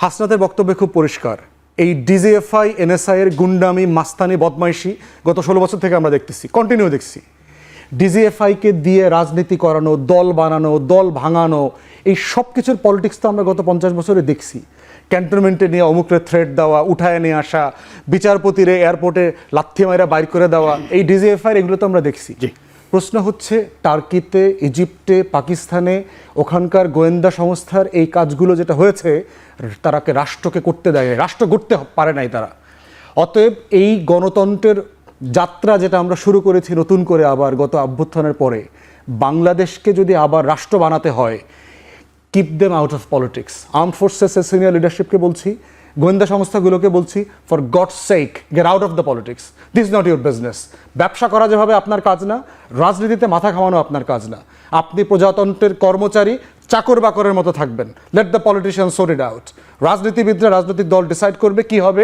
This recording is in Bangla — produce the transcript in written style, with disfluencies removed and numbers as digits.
হাসনাতের বক্তব্য খুব পরিষ্কার। এই ডিজিএফআই এনএসআই এর গুন্ডামি, মাস্তানি, বদমাইশি গত 16 বছর থেকে আমরা দেখতেছি, কন্টিনিউ দেখছি। ডিজিএফআইকে দিয়ে রাজনীতি করানো, দল বানানো, দল ভাঙানো, এই সব কিছুর পলিটিক্স তো আমরা গত 50 বছরে দেখছি। ক্যান্টনমেন্টে নিয়ে অমুকরে থ্রেট দেওয়া, উঠায় নিয়ে আসা, বিচারপতিরে এয়ারপোর্টে লাথি মাইরা বাইর করে দেওয়া, এই ডিজিএফআই এগুলো তো আমরা দেখছি। প্রশ্ন হচ্ছে টার্কিতে, ইজিপ্টে, পাকিস্তানে ওখানকার গোয়েন্দা সংস্থার এই কাজগুলো যেটা হয়েছে, তারাকে রাষ্ট্রকে করতে দেয়, রাষ্ট্র গড়তে পারে নাই তারা। অতএব এই গণতন্ত্রের যাত্রা যেটা আমরা শুরু করেছি নতুন করে আবার গত অভ্যুত্থানের পরে, বাংলাদেশকে যদি আবার রাষ্ট্র বানাতে হয়, keep them out of politics. Armed ফোর্সেসের সিনিয়র লিডারশিপকে বলছি, গোয়েন্দা সংস্থাগুলোকে বলছি, for God's sake get out of the politics. This is not your business. ব্যবসা করা যেভাবে আপনার কাজ না, রাজনীতিতে মাথা ঘামানো আপনার কাজ না। আপনি প্রজাতন্ত্রের কর্মচারী, চাকর বাকরের মতো থাকবেন। Let the politician sort it out. রাজনীতিবিদরা, রাজনৈতিক দল ডিসাইড করবে কি হবে,